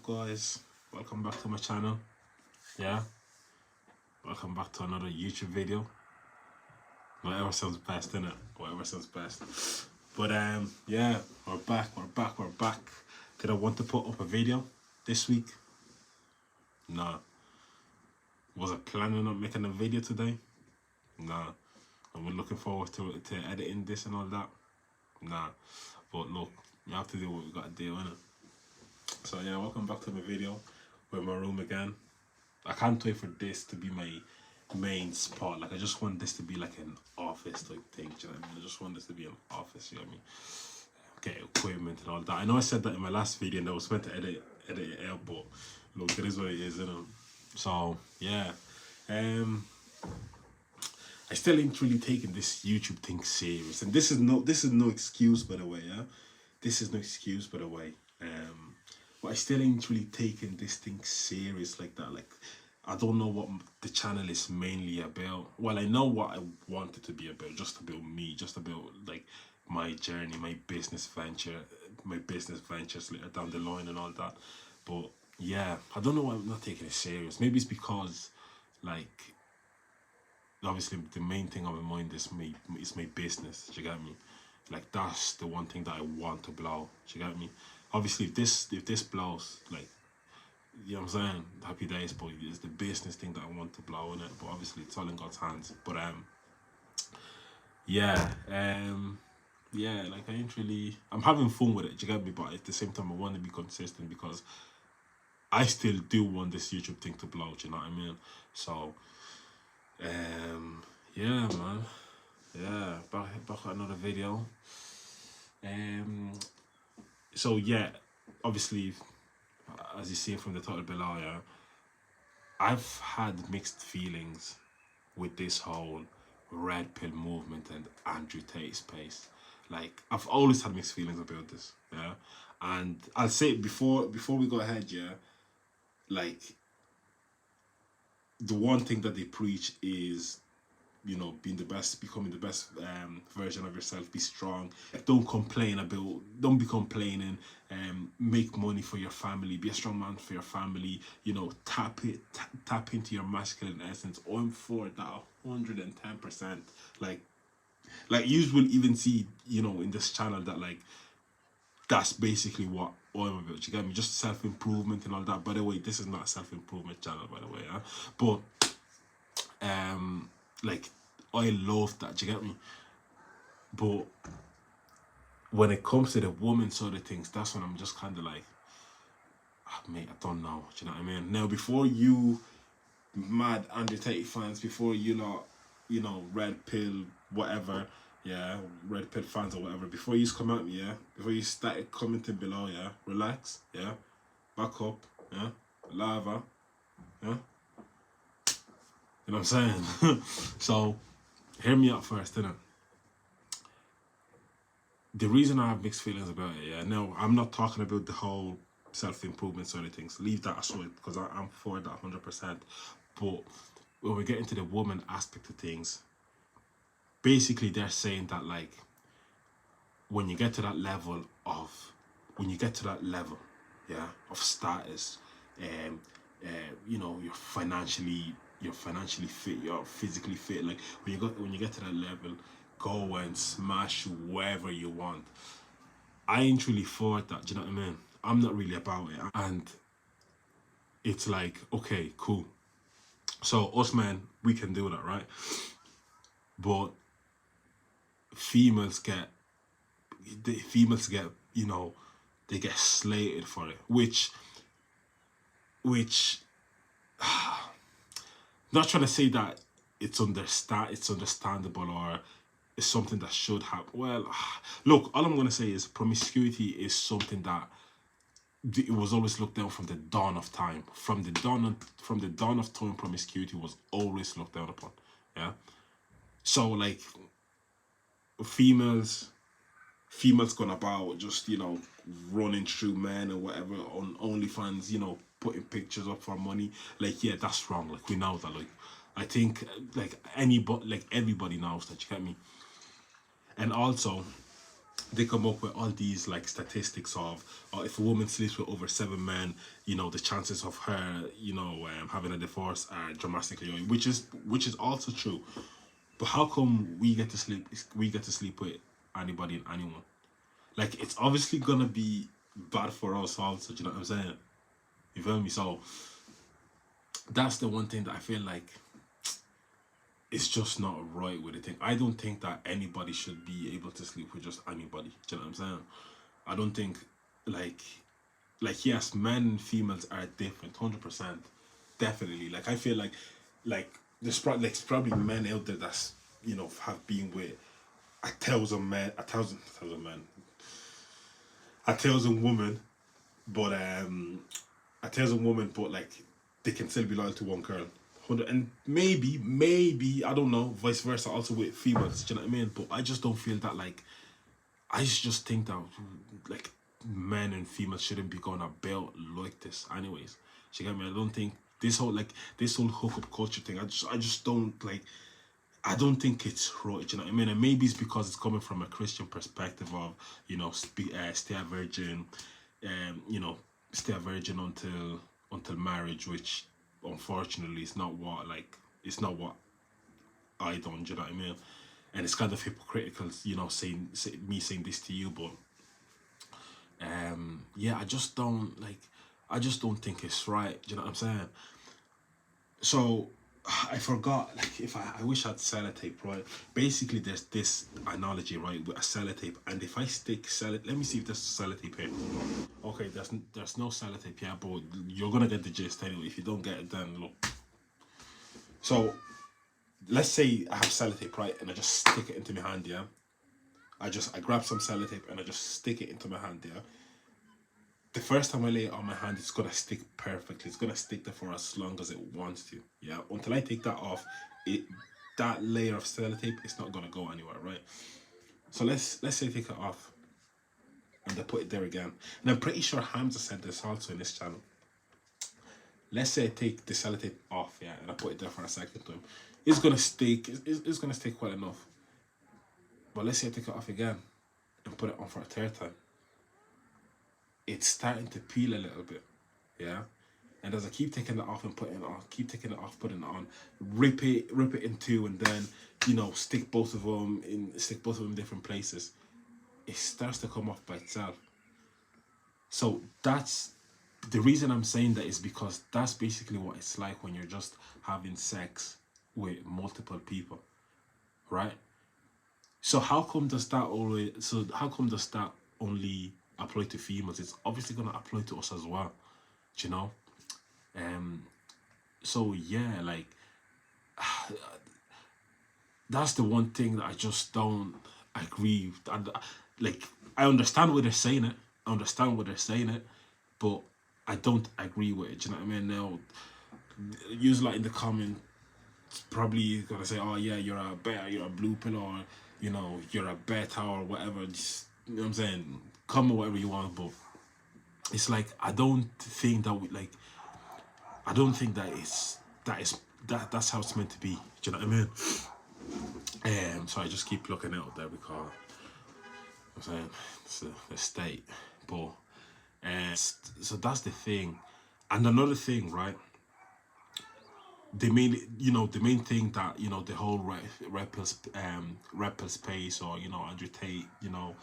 guys? Welcome back to my channel. Yeah, welcome back to another YouTube video. Whatever sounds best, innit? Whatever sounds best. But yeah, we're back. Did I want to put up a video this week? Nah. Was I planning on making a video today? Nah. And we're looking forward to editing this and all that? Nah. But look, you have to do what we gotta do, innit? So yeah, welcome back to my video. We're in my room again. I can't wait for this to be my main spot. Like, I just want this to be like an office type thing, do you know what I mean? I just want this to be an office, you know what I mean? Get equipment and all that. I know I said that in my last video and I was meant to edit it out, but look, it is what it is, you know. So yeah. I still ain't really taking this YouTube thing serious. And this is no excuse, by the way, yeah? This is no excuse, by the way. But I still ain't really taking this thing serious like that. Like, I don't know what the channel is mainly about. Well, I know what I want it to be about, just about me, just about like my journey, my business ventures later down the line and all that. But yeah, I don't know why I'm not taking it serious. Maybe it's because, like, obviously the main thing on my mind is my business. Do you get me? Like, that's the one thing that I want to blow. Do you get me? Obviously, if this blows, like, you know what I'm saying, happy days, but it's the business thing that I want to blow in it. But obviously, it's all in God's hands. But yeah, like, I ain't really. I'm having fun with it. Do you get me? But at the same time, I want to be consistent because I still do want this YouTube thing to blow. Do you know what I mean? So, yeah, man. Yeah, back with another video. So yeah, obviously, as you see from the title below, yeah, I've had mixed feelings with this whole red pill movement and Andrew Tate space. Like, I've always had mixed feelings about this, yeah. And I'll say before we go ahead, yeah, like, the one thing that they preach is, you know, becoming the best version of yourself. Be strong. Don't be complaining. Make money for your family. Be a strong man for your family. You know, tap into your masculine essence. I'm for that 110%. Like you will even see, you know, in this channel that, like, that's basically what I'm about. You get me? Just self-improvement and all that. By the way, this is not a self-improvement channel, by the way, yeah? But like, I love that, do you get me? But when it comes to the woman side of things, that's when I'm just kind of like, mate, I don't know, do you know what I mean? Now, before you mad Andrew Tate fans, before you lot, you know, red pill, whatever, yeah, red pill fans or whatever, before you come at me, yeah, before you started commenting below, yeah, relax, yeah, back up, yeah, lava, yeah, you know what I'm saying? So, hear me out first, innit? The reason I have mixed feelings about it, yeah, now, I'm not talking about the whole self-improvement side of things. Leave that aside, because I'm for that 100%. But when we get into the woman aspect of things, basically they're saying that, like, when you get to that level, yeah, of status, you know, you're financially fit, you're physically fit. Like, when you get to that level, go and smash wherever you want. I ain't really for that, do you know what I mean? I'm not really about it. And it's like, okay, cool. So us men, we can do that, right? But females get, you know, they get slated for it, which not trying to say that it's understandable or it's something that should happen. Well, look, all I'm gonna say is promiscuity is something that it was always looked down from the dawn of time. From the dawn of time, promiscuity was always looked down upon. Yeah. So, like, females gone about just, you know, running through men or whatever on OnlyFans, you know, putting pictures up for money. Like, yeah, that's wrong. Like, we know that. Like, I think, like, everybody knows that, you get me? And also, they come up with all these like statistics of if a woman sleeps with over 7 men, you know, the chances of her, you know, having a divorce are dramatically low, which is also true. But how come we get to sleep with anybody and anyone? Like, it's obviously gonna be bad for us also, do you know what I'm saying? You feel me? So that's the one thing that I feel like it's just not right with the thing. I don't think that anybody should be able to sleep with just anybody. Do you know what I'm saying? I don't think, like, yes, men and females are different, 100%, definitely. Like, I feel like there's probably men out there that's, you know, have been with 1,000 men, a thousand women, but 1,000 women, but like they can still be loyal to one girl. And maybe I don't know, vice versa, also with females. Do you know what I mean? But I just don't feel that, like, I just think that like men and females shouldn't be going about like this, anyways. Do you get me? I don't think this whole hookup culture thing. I just don't like. I don't think it's right. Do you know what I mean? And maybe it's because it's coming from a Christian perspective of, you know, stay a virgin, you know, stay a virgin until marriage, which unfortunately is not what, like, it's not what I done. Do you know what I mean? And it's kind of hypocritical, you know, me saying this to you, but yeah, I just don't think it's right. Do you know what I'm saying? So I forgot, like, if I wish I'd sellotape, right? Basically, there's this analogy, right, with a sellotape, and if I stick let me see if there's sellotape here. Okay, there's no sellotape here, but you're gonna get the gist anyway. If you don't get it, then look. So let's say I have sellotape, right, and I just stick it into my hand, yeah. I grab some sellotape and I just stick it into my hand, yeah. The first time I lay it on my hand, it's gonna stick perfectly. It's gonna stick there for as long as it wants to, yeah. Until I take that off, that layer of sellotape is not gonna go anywhere, right? So let's say I take it off and I put it there again. And I'm pretty sure Hamza said this also in this channel. Let's say I take the sellotape off, yeah, and I put it there for a second time. It's gonna stick. It's gonna stick well enough. But let's say I take it off again and put it on for a third time. It's starting to peel a little bit, yeah. And as I keep taking it off and putting it on, keep taking it off, putting it on, rip it in two, and then, you know, stick both of them in different places. It starts to come off by itself. So that's the reason I'm saying that, is because that's basically what it's like when you're just having sex with multiple people, right? So how come does that only apply to females? It's obviously gonna apply to us as well, do you know? So yeah, like, that's the one thing that I just don't agree. Like, I understand why they're saying it, but I don't agree with it. Do you know what I mean? Now, use like in the comment, probably gonna say, "Oh yeah, you're a blue pill, or, you know, you're a beta, or whatever." Just, you know what I'm saying? Comment whatever you want, but it's like, I don't think that I don't think that's how it's meant to be. Do you know what I mean? So I just keep looking out there because I'm saying it's the state, but so that's the thing. And another thing, right? The main thing that, you know, the whole Red Pill space, or, you know, Andrew Tate, you know,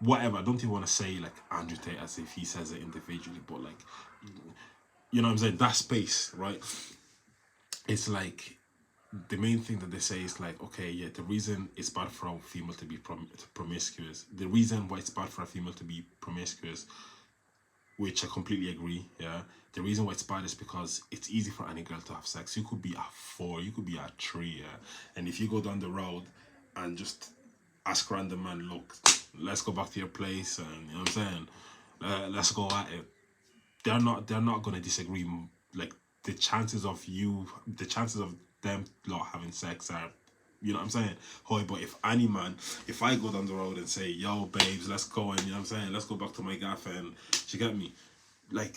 whatever. I don't even want to say like Andrew Tate as if he says it individually, but like, you know what I'm saying, that space, right? It's like, the main thing that they say is like, okay, yeah, the reason it's bad for a female to be promiscuous, the reason why it's bad for a female to be promiscuous, which I completely agree, yeah. The reason why it's bad is because it's easy for any girl to have sex. You could be a 4, you could be a 3, yeah. And if you go down the road and just ask random man, look, let's go back to your place, and, you know what I'm saying, let's go at it. They're not gonna disagree. Like, the chances of them not having sex are, you know what I'm saying, hoi. But if I go down the road and say, yo babes, let's go, and, you know what I'm saying, let's go back to my gaff, and she get me, like,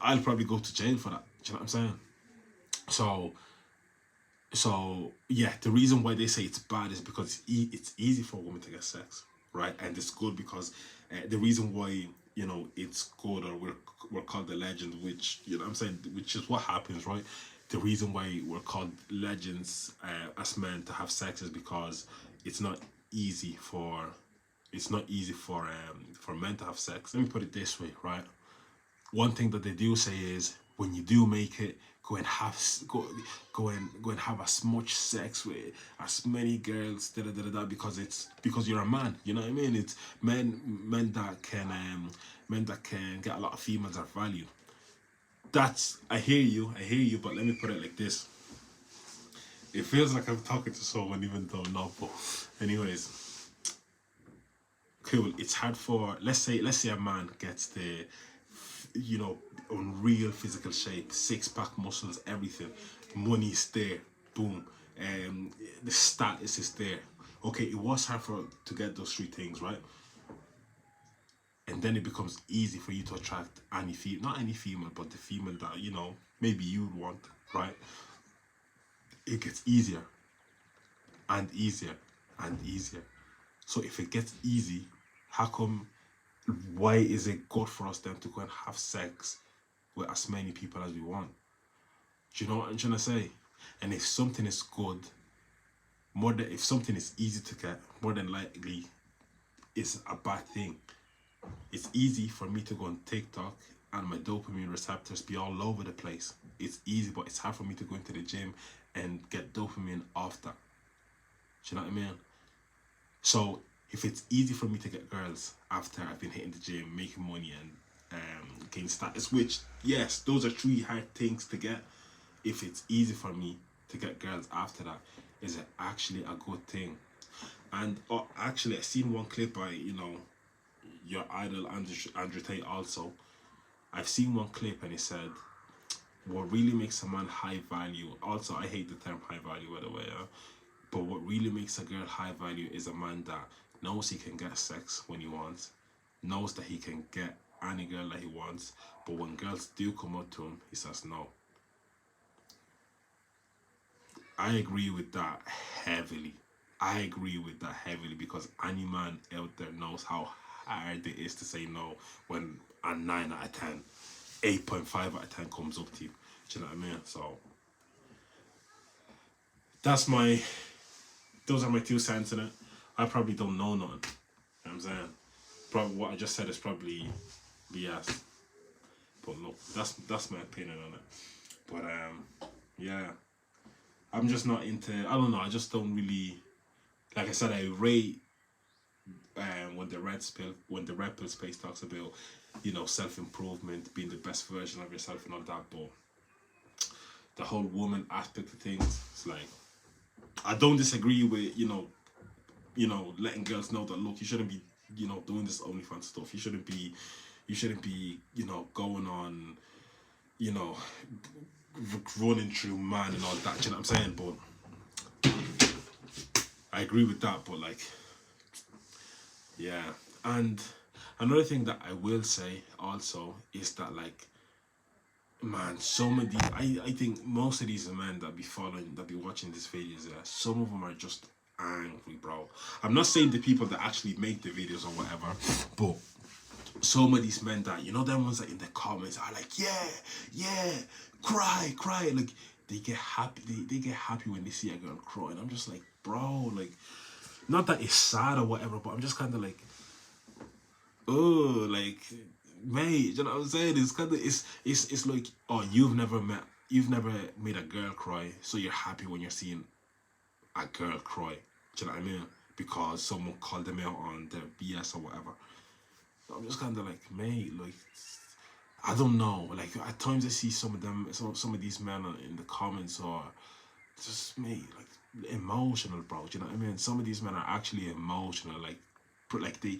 I'll probably go to jail for that. Do you know what I'm saying? So yeah, the reason why they say it's bad is because it's easy for a woman to get sex. right? And it's good because the reason why, you know, it's good, or we're called the legend, which, you know what I'm saying, which is what happens, right? The reason why we're called legends as men to have sex is because it's not easy for for men to have sex. Let me put it this way, right? One thing that they do say is when you do make it, go and have go and have as much sex with as many girls, because you're a man. You know what I mean? It's men that can get a lot of females are valued. That's I hear you, but let me put it like this. It feels like I'm talking to someone even though I'm not, but anyways, cool. It's hard for, let's say a man gets the, you know, unreal physical shape, six-pack muscles, everything, money's there, boom, the status is there. Okay, it was hard for to get those three things, right? And then it becomes easy for you to attract any female, not any female, but the female that, you know, maybe you would want, right? It gets easier and easier and easier. So if it gets easy, how come, why is it good for us then to go and have sex with as many people as we want? Do you know what I'm trying to say? And if something is good, if something is easy to get, more than likely it's a bad thing. It's easy for me to go on TikTok and my dopamine receptors be all over the place. It's easy, but it's hard for me to go into the gym and get dopamine off that. Do you know what I mean? So if it's easy for me to get girls after I've been hitting the gym, making money, and gain status, which, yes, those are three hard things to get. If it's easy for me to get girls after that, is it actually a good thing? And actually, I seen one clip by, you know, your idol Andrew Tate also. I've seen one clip and he said, what really makes a man high value, also I hate the term high value by the way, but what really makes a girl high value is a man that knows he can get sex when he wants, knows that he can get any girl that he wants, but when girls do come up to him, he says no. I agree with that heavily. Because any man out there knows how hard it is to say no when a 9 out of 10, 8.5 out of 10 comes up to you. Do you know what I mean? So those are my 2 cents in it. I probably don't know nothing. You know what I'm saying? Probably what I just said is probably BS. But look, that's my opinion on it. But yeah. I'm just not into, I don't know, I just don't really, like I said, I rate when the Red Pill Space talks about, you know, self-improvement, being the best version of yourself and all that, but the whole woman aspect of things, it's like, I don't disagree with, you know, letting girls know that, look, you shouldn't be, you know, doing this OnlyFans stuff. You shouldn't be, you know, going on, you know, running through man and all that. You know what I'm saying? But I agree with that. But like, yeah. And another thing that I will say also is that, like, man, some of these, I think most of these men that be watching these videos, some of them are just angry, bro. I'm not saying the people that actually make the videos or whatever, but some of these men that, you know, them ones that in the comments are like, yeah, cry, like, they get happy, they get happy when they see a girl crying. I'm just like, bro, like, not that it's sad or whatever, but I'm just kind of like, oh, like, mate, you know what I'm saying? It's kind of, it's like, oh, you've never made a girl cry, so you're happy when you're seeing a girl cry. Do you know what I mean? Because someone called them out on their BS or whatever. So I'm just kind of like, mate, like, I don't know. Like, at times I see some of these men in the comments are just, mate, like, emotional, bro. Do you know what I mean? Some of these men are actually emotional, like they,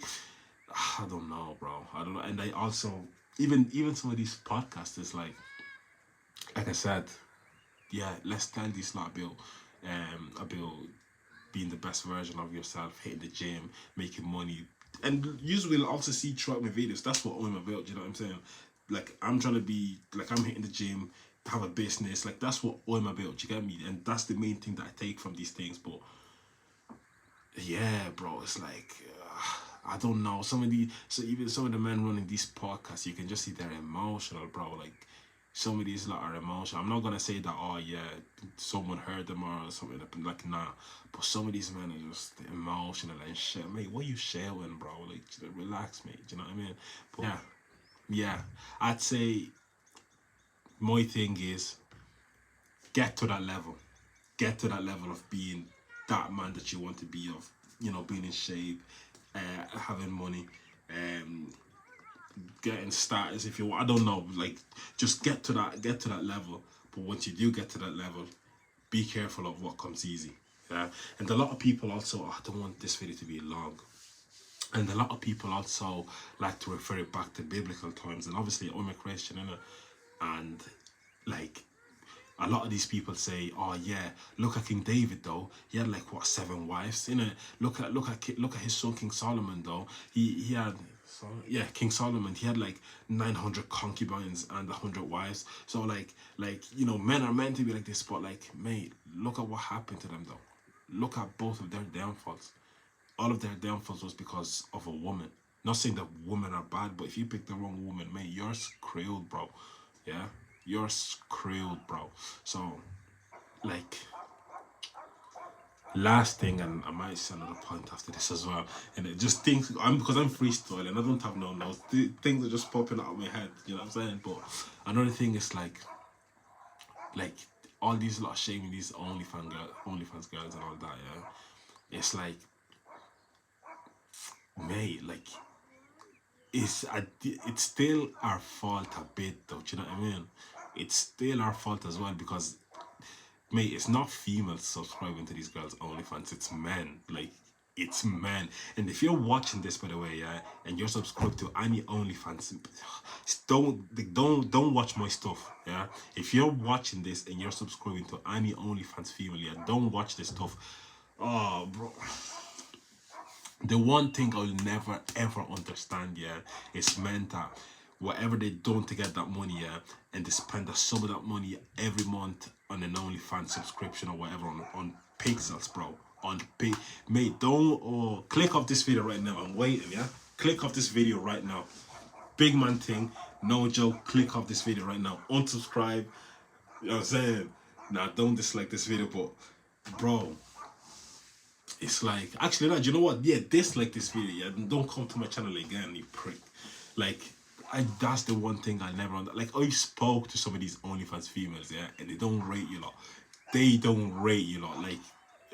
I don't know, bro. I don't know. And they also, even some of these podcasters, like I said, yeah, let's tell this lot about being the best version of yourself, hitting the gym, making money. And you will also see throughout my videos, that's what I'm about, you know what I'm saying? Like, I'm trying to be, like, I'm hitting the gym, have a business, like, that's what I'm about, you get me? And that's the main thing that I take from these things. But yeah, bro, it's like, I don't know, some of the, so even some of the men running these podcasts, you can just see they're emotional, bro. Like some of these lot are emotional. I'm not gonna say that, oh yeah, someone heard them or something, like nah. But some of these men are just emotional and shit. Mate, what you shouting, bro? Like, relax, mate. Do you know what I mean? But yeah, I'd say my thing is get to that level. Get to that level of being that man that you want to be, of, you know, being in shape, having money, getting status if you want. I don't know, like, just get to that level. But once you do get to that level, be careful of what comes easy. Yeah. And a lot of people also, oh, I don't want this video to be long. And a lot of people also like to refer it back to biblical times. And obviously I'm a Christian, innit? And like, a lot of these people say, "Oh yeah, look at King David though. He had like what, 7 wives, you know. Look at his son King Solomon though. He had, yeah, King Solomon. He had like 900 concubines and 100 wives. So like you know, men are meant to be like this, but like, mate, look at what happened to them though. Look at both of their downfalls. All of their downfalls was because of a woman. Not saying that women are bad, but if you pick the wrong woman, mate, you're screwed, bro. Yeah, you're screwed, bro. So, like, last thing, and I might say another point after this as well. And it just things, because I'm freestyling, I don't have no notes. Things are just popping out of my head. You know what I'm saying? But another thing is like all these lot of shaming these OnlyFans girls and all that. Yeah, it's like, mate, like, it's still our fault a bit though. Do you know what I mean? It's still our fault as well, because, mate, it's not females subscribing to these girls' OnlyFans. It's men. Like, it's men. And if you're watching this, by the way, yeah, and you're subscribed to any OnlyFans, don't watch my stuff. Yeah, if you're watching this and you're subscribing to any OnlyFans female, yeah, don't watch this stuff. Oh, bro. The one thing I'll never ever understand, yeah, is men that whatever they do to get that money, yeah, and they spend some of that money every month on an OnlyFans subscription or whatever on pixels, bro. Mate, don't click off this video right now. I'm waiting, yeah. Click off this video right now. Big man thing, no joke. Click off this video right now. Unsubscribe. You know what I'm saying? Now don't dislike this video, but bro, it's like, actually, no, do you know what? Yeah, dislike this video. Yeah, don't come to my channel again, you prick. Like, that's the one thing I never like. I spoke to some of these OnlyFans females, yeah, and they don't rate you lot. They don't rate you lot. Like,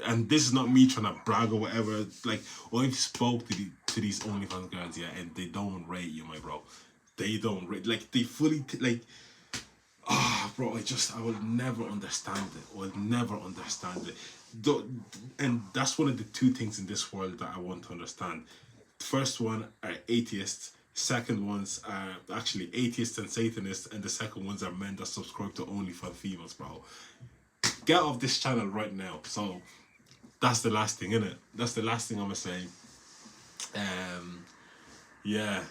and this is not me trying to brag or whatever. Like, I've spoke to these OnlyFans girls, yeah, and they don't rate you, my bro. They don't rate. Like, they fully like. Bro, I will never understand it. I will never understand it. And that's one of the two things in this world that I want to understand. The first one are atheists. Second ones are actually atheists and Satanists. And the second ones are men that subscribe to OnlyFans females, bro. Get off this channel right now. So, that's the last thing, innit? That's the last thing I'm going to say. Yeah.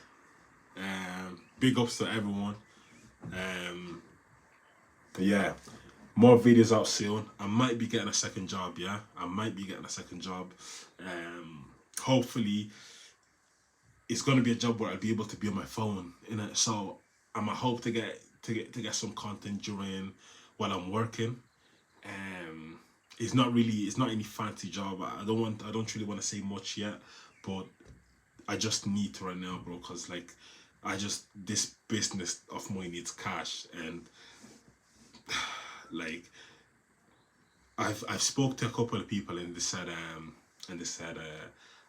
Big ups to everyone. Yeah, more videos out soon. I might be getting a second job, yeah. I might be getting a second job. Hopefully, it's gonna be a job where I'll be able to be on my phone, innit? So I'm gonna hope to get some content during while I'm working. It's not any fancy job. I don't really want to say much yet, but I just need to right now, bro, because like this business of mine needs cash. And like, I've spoke to a couple of people and they said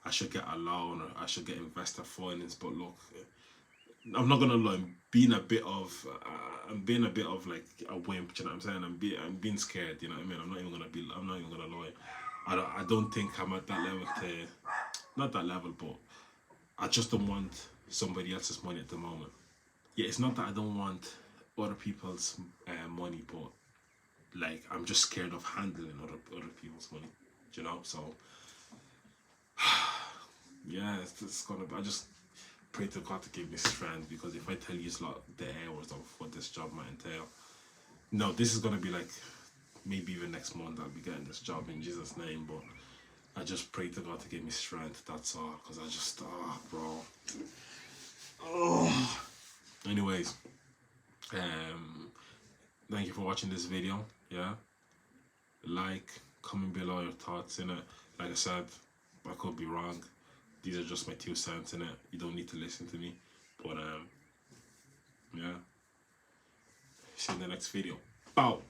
I should get a loan or I should get investor finance. But look, I'm not gonna lie, I'm being a bit of like a wimp. You know what I'm saying? I'm being scared. You know what I mean? I'm not even gonna lie. I don't think I'm at that level not that level, but I just don't want somebody else's money at the moment. Yeah, it's not that I don't want other people's money, but like, I'm just scared of handling other people's money, you know. So yeah, it's gonna be, I just pray to God to give me strength, because if I tell you it's like the hours of what this job might entail, no, this is gonna be like maybe even next month I'll be getting this job in Jesus' name. But I just pray to God to give me strength. That's all. Because I just, bro. Oh. Anyways, thank you for watching this video. Yeah. Like, comment below your thoughts in it. Like I said, I could be wrong. These are just my 2 cents in it. You don't need to listen to me. But yeah. See you in the next video. Bow.